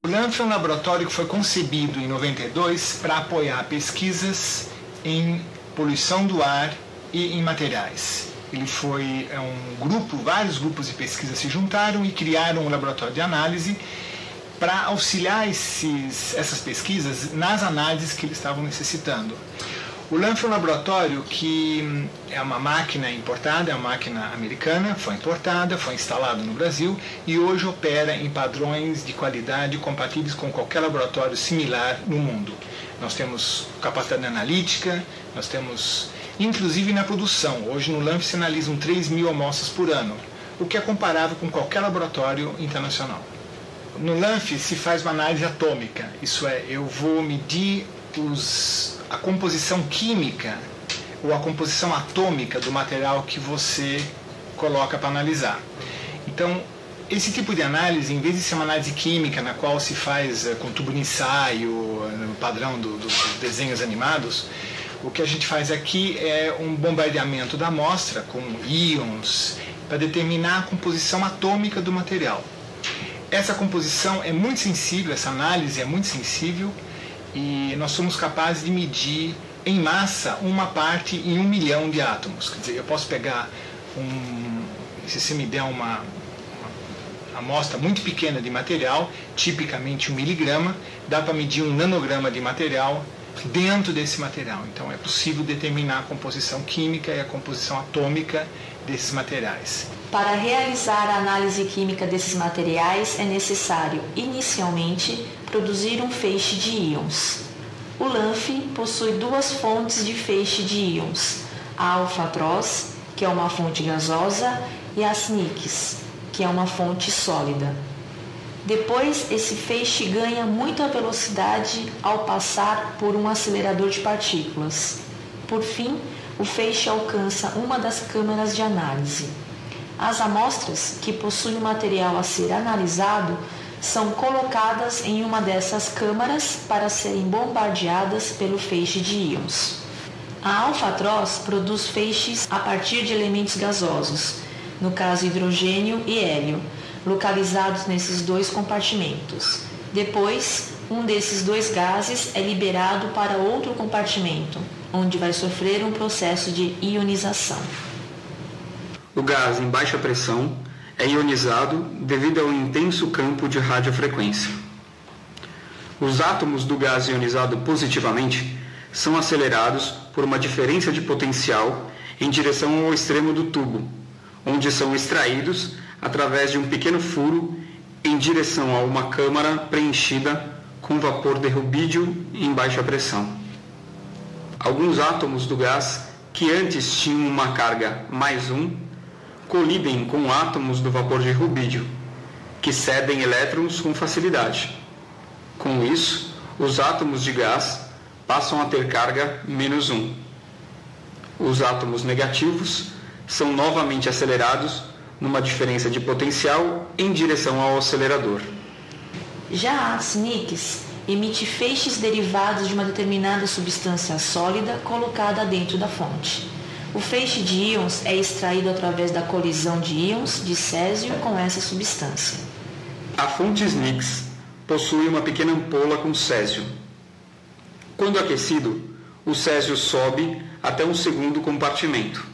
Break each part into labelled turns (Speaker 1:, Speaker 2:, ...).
Speaker 1: O LANF é um laboratório que foi concebido em 92 para apoiar pesquisas em poluição do ar e em materiais. Ele foi um grupo, vários grupos de pesquisa se juntaram e criaram um laboratório de análise para auxiliar essas pesquisas nas análises que eles estavam necessitando. O LANF é um laboratório que é uma máquina importada, é uma máquina americana, foi importada, foi instalada no Brasil e hoje opera em padrões de qualidade compatíveis com qualquer laboratório similar no mundo. Nós temos capacidade analítica, nós temos, inclusive na produção. Hoje no LANF se analisam 3.000 amostras por ano, o que é comparável com qualquer laboratório internacional. No LANF se faz uma análise atômica, isso é, eu vou medir a composição química ou a composição atômica do material que você coloca para analisar. Então, esse tipo de análise, em vez de ser uma análise química na qual se faz com tubo de ensaio, no padrão dos desenhos animados, o que a gente faz aqui é um bombardeamento da amostra com íons para determinar a composição atômica do material. Essa composição é muito sensível, essa análise é muito sensível, e nós somos capazes de medir em massa uma parte em 1 milhão de átomos. Quer dizer, eu posso pegar se você me der uma amostra muito pequena de material, tipicamente 1 miligrama, dá para medir 1 nanograma de material dentro desse material. Então é possível determinar a composição química e a composição atômica desses materiais.
Speaker 2: Para realizar a análise química desses materiais é necessário, inicialmente, produzir um feixe de íons. O LANF possui 2 fontes de feixe de íons, a alfa-TROS, que é uma fonte gasosa, e a SNICS, que é uma fonte sólida. Depois, esse feixe ganha muita velocidade ao passar por um acelerador de partículas. Por fim, o feixe alcança uma das câmaras de análise. As amostras, que possuem o material a ser analisado, são colocadas em uma dessas câmaras para serem bombardeadas pelo feixe de íons. A alfa-TROS produz feixes a partir de elementos gasosos, no caso hidrogênio e hélio, localizados nesses 2 compartimentos. Depois, um desses 2 gases é liberado para outro compartimento, onde vai sofrer um processo de ionização.
Speaker 3: O gás em baixa pressão é ionizado devido ao intenso campo de radiofrequência. Os átomos do gás ionizado positivamente são acelerados por uma diferença de potencial em direção ao extremo do tubo, onde são extraídos através de um pequeno furo em direção a uma câmara preenchida com vapor de rubídio em baixa pressão. Alguns átomos do gás, que antes tinham uma carga +1, colidem com átomos do vapor de rubídio, que cedem elétrons com facilidade. Com isso, os átomos de gás passam a ter carga -1. Os átomos negativos são novamente acelerados numa diferença de potencial em direção ao acelerador.
Speaker 2: Já a SNICS emite feixes derivados de uma determinada substância sólida colocada dentro da fonte. O feixe de íons é extraído através da colisão de íons de césio com essa substância.
Speaker 3: A fonte SNICS possui uma pequena ampola com césio. Quando aquecido, o césio sobe até um segundo compartimento.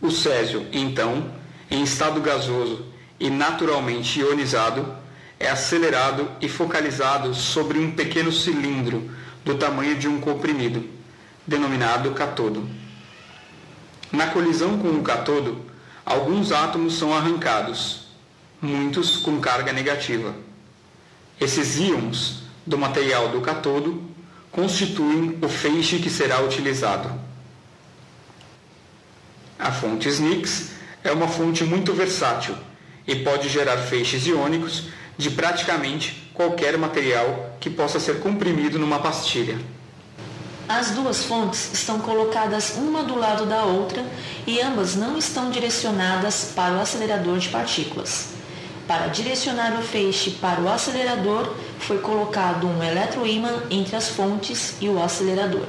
Speaker 3: O césio, então, em estado gasoso e naturalmente ionizado, é acelerado e focalizado sobre um pequeno cilindro do tamanho de um comprimido, denominado cátodo. Na colisão com o cátodo, alguns átomos são arrancados, muitos com carga negativa. Esses íons do material do cátodo constituem o feixe que será utilizado. A fonte SNICS é uma fonte muito versátil e pode gerar feixes iônicos de praticamente qualquer material que possa ser comprimido numa pastilha.
Speaker 2: As 2 fontes estão colocadas uma do lado da outra e ambas não estão direcionadas para o acelerador de partículas. Para direcionar o feixe para o acelerador, foi colocado um eletroímã entre as fontes e o acelerador.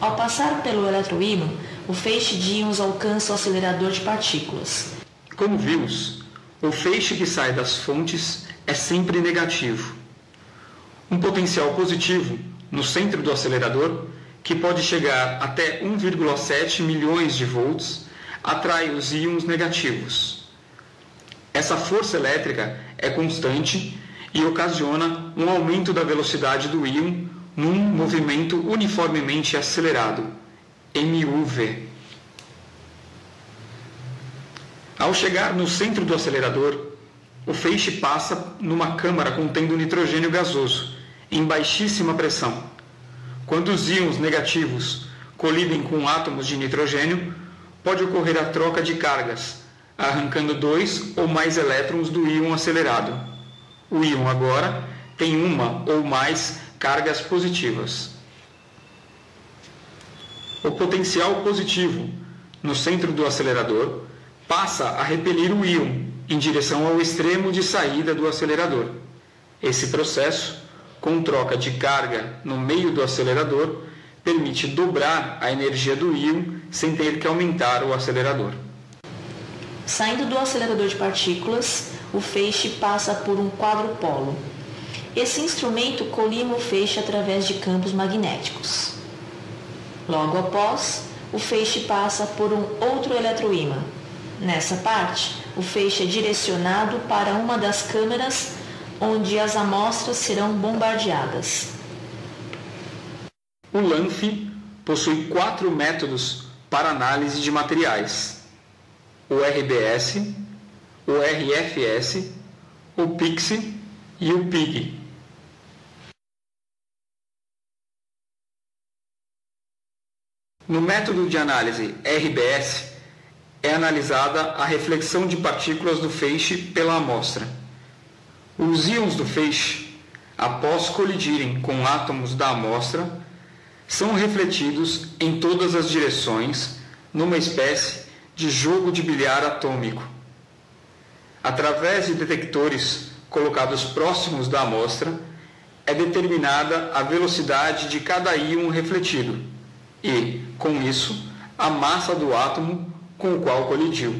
Speaker 2: Ao passar pelo eletroímã, o feixe de íons alcança o acelerador de partículas.
Speaker 3: Como vimos, o feixe que sai das fontes é sempre negativo. Um potencial positivo no centro do acelerador, que pode chegar até 1,7 milhões de volts, atrai os íons negativos. Essa força elétrica é constante e ocasiona um aumento da velocidade do íon num movimento uniformemente acelerado, MUV. Ao chegar no centro do acelerador, o feixe passa numa câmara contendo nitrogênio gasoso, em baixíssima pressão. Quando os íons negativos colidem com átomos de nitrogênio, pode ocorrer a troca de cargas, arrancando 2 ou mais elétrons do íon acelerado. O íon agora tem uma ou mais cargas positivas. O potencial positivo no centro do acelerador passa a repelir o íon em direção ao extremo de saída do acelerador. Esse processo, com troca de carga no meio do acelerador, permite dobrar a energia do íon sem ter que aumentar o acelerador.
Speaker 2: Saindo do acelerador de partículas, o feixe passa por um quadrupolo. Esse instrumento colima o feixe através de campos magnéticos. Logo após, o feixe passa por um outro eletroímã. Nessa parte, o feixe é direcionado para uma das câmeras onde as amostras serão bombardeadas.
Speaker 3: O LANF possui 4 métodos para análise de materiais: o RBS, o RFS, o PIXI e o PIG. No método de análise RBS, é analisada a reflexão de partículas do feixe pela amostra. Os íons do feixe, após colidirem com átomos da amostra, são refletidos em todas as direções numa espécie de jogo de bilhar atômico. Através de detectores colocados próximos da amostra, é determinada a velocidade de cada íon refletido e, com isso, a massa do átomo com o qual colidiu.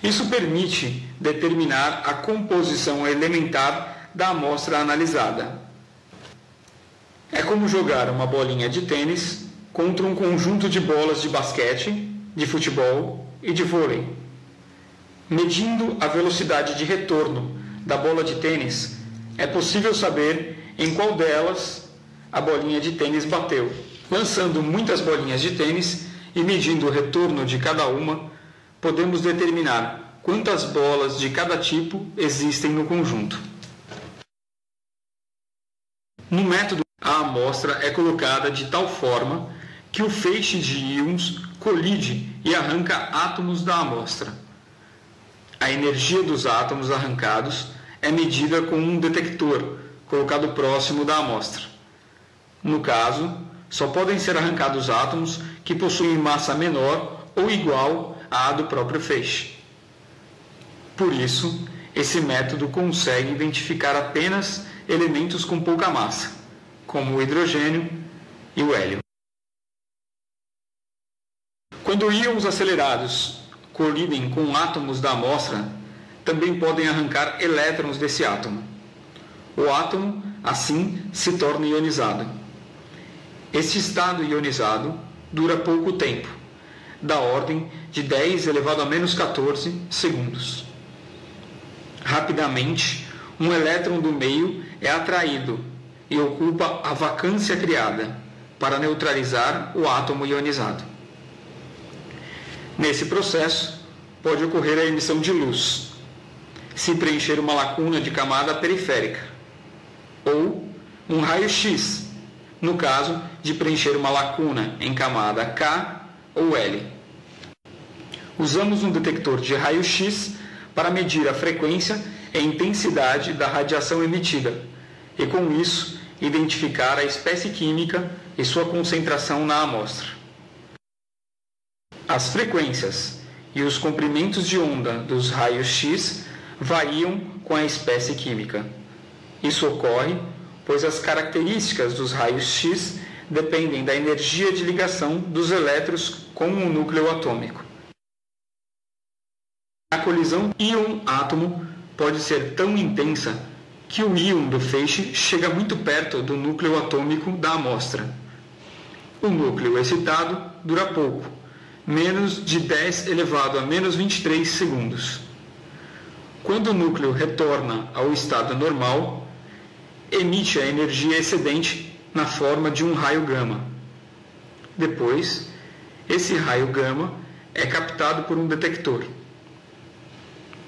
Speaker 3: Isso permite determinar a composição elementar da amostra analisada. É como jogar uma bolinha de tênis contra um conjunto de bolas de basquete, de futebol e de vôlei. Medindo a velocidade de retorno da bola de tênis, é possível saber em qual delas a bolinha de tênis bateu. Lançando muitas bolinhas de tênis e medindo o retorno de cada uma, podemos determinar quantas bolas de cada tipo existem no conjunto. No método, a amostra é colocada de tal forma que o feixe de íons colide e arranca átomos da amostra. A energia dos átomos arrancados é medida com um detector colocado próximo da amostra. No caso, só podem ser arrancados átomos que possuem massa menor ou igual à do próprio feixe. Por isso, esse método consegue identificar apenas elementos com pouca massa, como o hidrogênio e o hélio. Quando íons acelerados colidem com átomos da amostra, também podem arrancar elétrons desse átomo. O átomo, assim, se torna ionizado. Este estado ionizado dura pouco tempo, da ordem de 10 elevado a menos 14 segundos. Rapidamente, um elétron do meio é atraído e ocupa a vacância criada para neutralizar o átomo ionizado. Nesse processo, pode ocorrer a emissão de luz, se preencher uma lacuna de camada periférica, ou um raio-x, no caso de preencher uma lacuna em camada K ou L. Usamos um detector de raio-x para medir a frequência e a intensidade da radiação emitida e, com isso, identificar a espécie química e sua concentração na amostra. As frequências e os comprimentos de onda dos raios-x variam com a espécie química. Isso ocorre pois as características dos raios-x dependem da energia de ligação dos elétrons com o núcleo atômico. A colisão íon-átomo pode ser tão intensa que o íon do feixe chega muito perto do núcleo atômico da amostra. O núcleo excitado dura pouco, menos de 10 elevado a menos 23 segundos. Quando o núcleo retorna ao estado normal, emite a energia excedente na forma de um raio gama. Depois, esse raio gama é captado por um detector.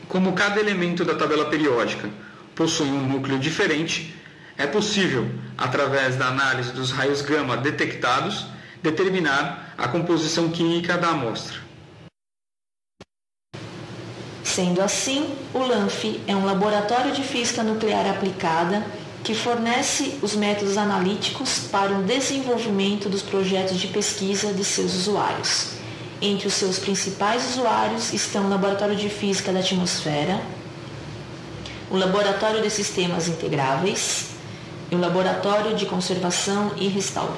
Speaker 3: Como cada elemento da tabela periódica possui um núcleo diferente, é possível, através da análise dos raios gama detectados, determinar a composição química da amostra.
Speaker 2: Sendo assim, o LANF é um laboratório de física nuclear aplicada que fornece os métodos analíticos para o desenvolvimento dos projetos de pesquisa de seus usuários. Entre os seus principais usuários estão o Laboratório de Física da Atmosfera, o Laboratório de Sistemas Integráveis e o Laboratório de Conservação e Restauro.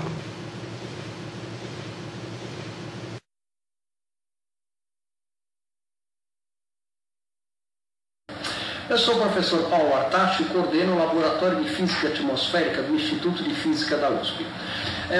Speaker 4: Eu sou o professor Paulo Artacho e coordeno o Laboratório de Física Atmosférica do Instituto de Física da USP.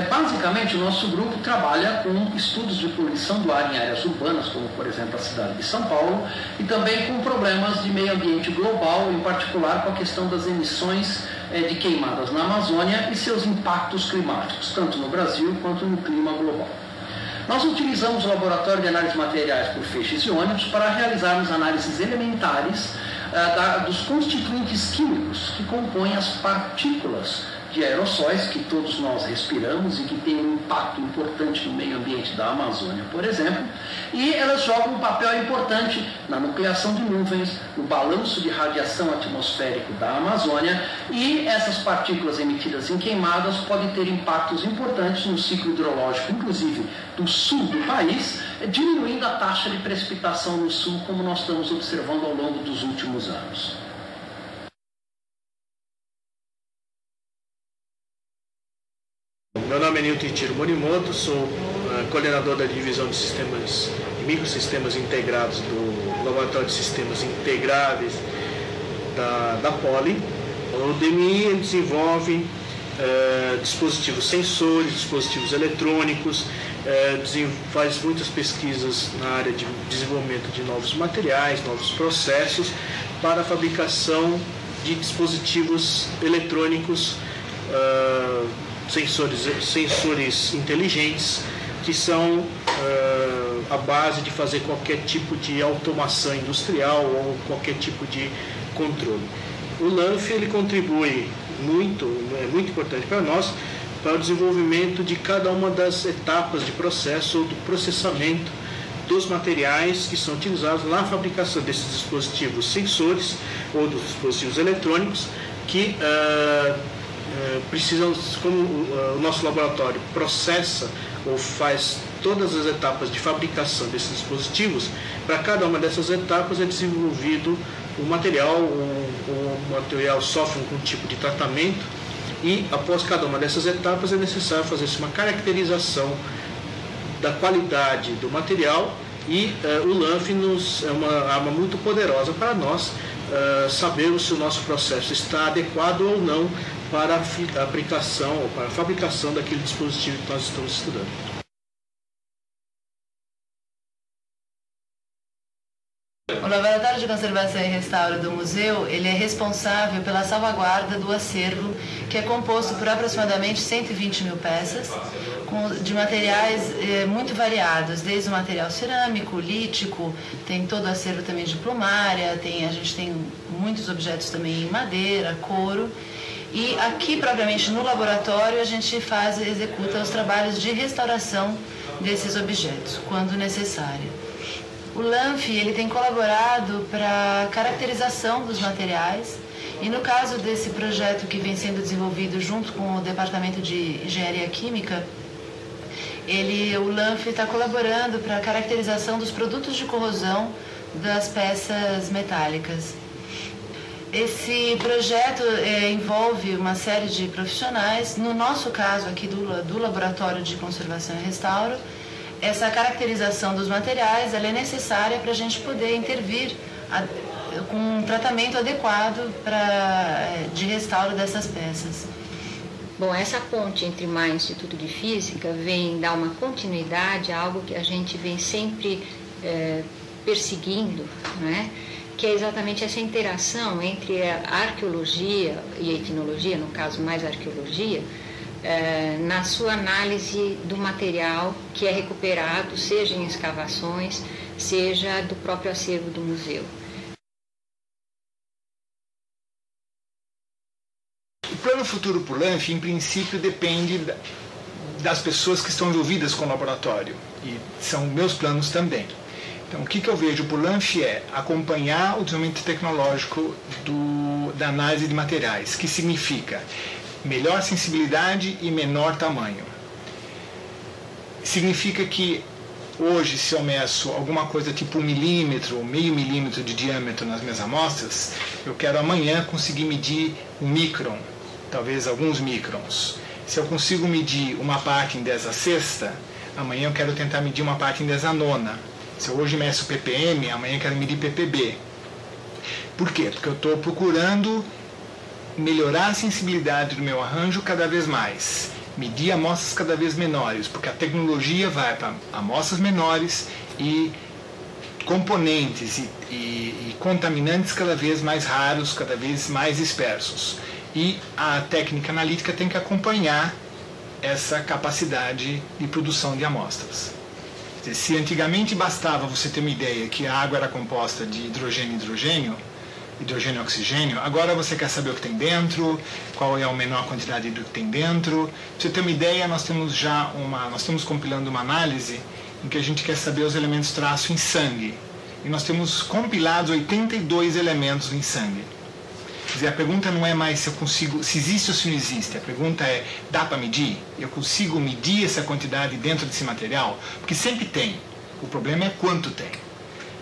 Speaker 4: Basicamente, o nosso grupo trabalha com estudos de poluição do ar em áreas urbanas, como, por exemplo, a cidade de São Paulo, e também com problemas de meio ambiente global, em particular com a questão das emissões de queimadas na Amazônia e seus impactos climáticos, tanto no Brasil quanto no clima global. Nós utilizamos o Laboratório de Análise de Materiais por Feixes Iônicos para realizarmos análises elementares dos constituintes químicos que compõem as partículas de aerossóis que todos nós respiramos e que têm um impacto importante no meio ambiente da Amazônia, por exemplo, e elas jogam um papel importante na nucleação de nuvens, no balanço de radiação atmosférico da Amazônia, e essas partículas emitidas em queimadas podem ter impactos importantes no ciclo hidrológico, inclusive do sul do país, diminuindo a taxa de precipitação no sul, como nós estamos observando ao longo dos últimos anos.
Speaker 5: Meu nome é Nilton Ichiro Morimoto, sou coordenador da divisão de sistemas e microsistemas integrados do Laboratório de Sistemas Integráveis da Poli. O DMI desenvolve dispositivos sensores, dispositivos eletrônicos, faz muitas pesquisas na área de desenvolvimento de novos materiais, novos processos para a fabricação de dispositivos eletrônicos, sensores inteligentes, que são a base de fazer qualquer tipo de automação industrial ou qualquer tipo de controle. O LANF ele contribui muito, é muito importante para nós, para o desenvolvimento de cada uma das etapas de processo ou do processamento dos materiais que são utilizados na fabricação desses dispositivos sensores ou dos dispositivos eletrônicos que precisam, como o nosso laboratório processa ou faz todas as etapas de fabricação desses dispositivos, para cada uma dessas etapas é desenvolvido o material, o material sofre um tipo de tratamento e após cada uma dessas etapas é necessário fazer uma caracterização da qualidade do material e o LANF é uma arma muito poderosa para nós sabermos se o nosso processo está adequado ou não para a aplicação ou para a fabricação daquele dispositivo que nós estamos estudando.
Speaker 6: O Laboratório de Conservação e Restauro do Museu, ele é responsável pela salvaguarda do acervo, que é composto por aproximadamente 120 mil peças, de materiais muito variados, desde o material cerâmico, lítico, tem todo o acervo também de plumária, a gente tem muitos objetos também em madeira, couro, e aqui propriamente no laboratório a gente executa os trabalhos de restauração desses objetos, quando necessário. O LANF ele tem colaborado para a caracterização dos materiais e no caso desse projeto que vem sendo desenvolvido junto com o Departamento de Engenharia Química, o LANF está colaborando para a caracterização dos produtos de corrosão das peças metálicas. Esse projeto envolve uma série de profissionais, no nosso caso aqui do Laboratório de Conservação e Restauro. Essa caracterização dos materiais ela é necessária para a gente poder intervir com um tratamento adequado de restauro dessas peças.
Speaker 7: Bom, essa ponte entre MAI e o Instituto de Física vem dar uma continuidade a algo que a gente vem sempre perseguindo, né? Que é exatamente essa interação entre a arqueologia e a etnologia, no caso mais a arqueologia, na sua análise do material que é recuperado, seja em escavações, seja do próprio acervo do museu.
Speaker 1: O plano futuro para o LANF, em princípio, depende das pessoas que estão envolvidas com o laboratório, e são meus planos também. Então, o que eu vejo para o LANF é acompanhar o desenvolvimento tecnológico da análise de materiais, que significa melhor sensibilidade e menor tamanho. Significa que hoje, se eu meço alguma coisa tipo 1 milímetro ou meio milímetro de diâmetro nas minhas amostras, eu quero amanhã conseguir medir 1 micron, talvez alguns microns. Se eu consigo medir uma parte em 10⁻⁶, amanhã eu quero tentar medir uma parte em 10⁹. Se eu hoje meço ppm, amanhã eu quero medir ppb. Por quê? Porque eu estou procurando melhorar a sensibilidade do meu arranjo cada vez mais, medir amostras cada vez menores, porque a tecnologia vai para amostras menores e componentes e contaminantes cada vez mais raros, cada vez mais dispersos. E a técnica analítica tem que acompanhar essa capacidade de produção de amostras. Se antigamente bastava você ter uma ideia que a água era composta de hidrogênio e oxigênio, agora você quer saber o que tem dentro, qual é a menor quantidade do que tem dentro. Para você ter uma ideia, nós estamos compilando uma análise em que a gente quer saber os elementos traço em sangue. E nós temos compilado 82 elementos em sangue. Quer dizer, a pergunta não é mais se existe ou se não existe. A pergunta é, dá para medir? Eu consigo medir essa quantidade dentro desse material? Porque sempre tem. O problema é quanto tem.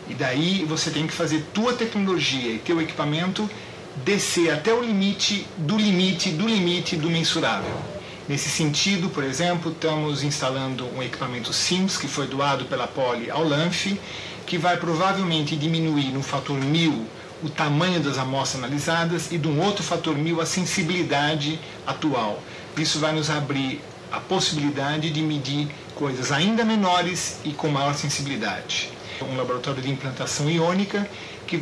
Speaker 1: E daí você tem que fazer tua tecnologia e teu equipamento descer até o limite do mensurável. Nesse sentido, por exemplo, estamos instalando um equipamento SIMS, que foi doado pela Poli ao LANF, que vai provavelmente diminuir no fator 1000 o tamanho das amostras analisadas e de um outro fator 1000 a sensibilidade atual. Isso vai nos abrir a possibilidade de medir coisas ainda menores e com maior sensibilidade. Um laboratório de implantação iônica que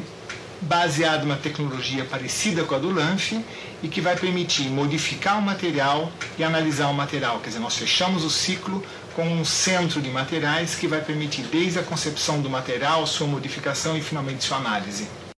Speaker 1: baseado numa tecnologia parecida com a do LANF e que vai permitir modificar o material e analisar o material. Quer dizer, nós fechamos o ciclo com um centro de materiais que vai permitir desde a concepção do material, sua modificação e finalmente sua análise.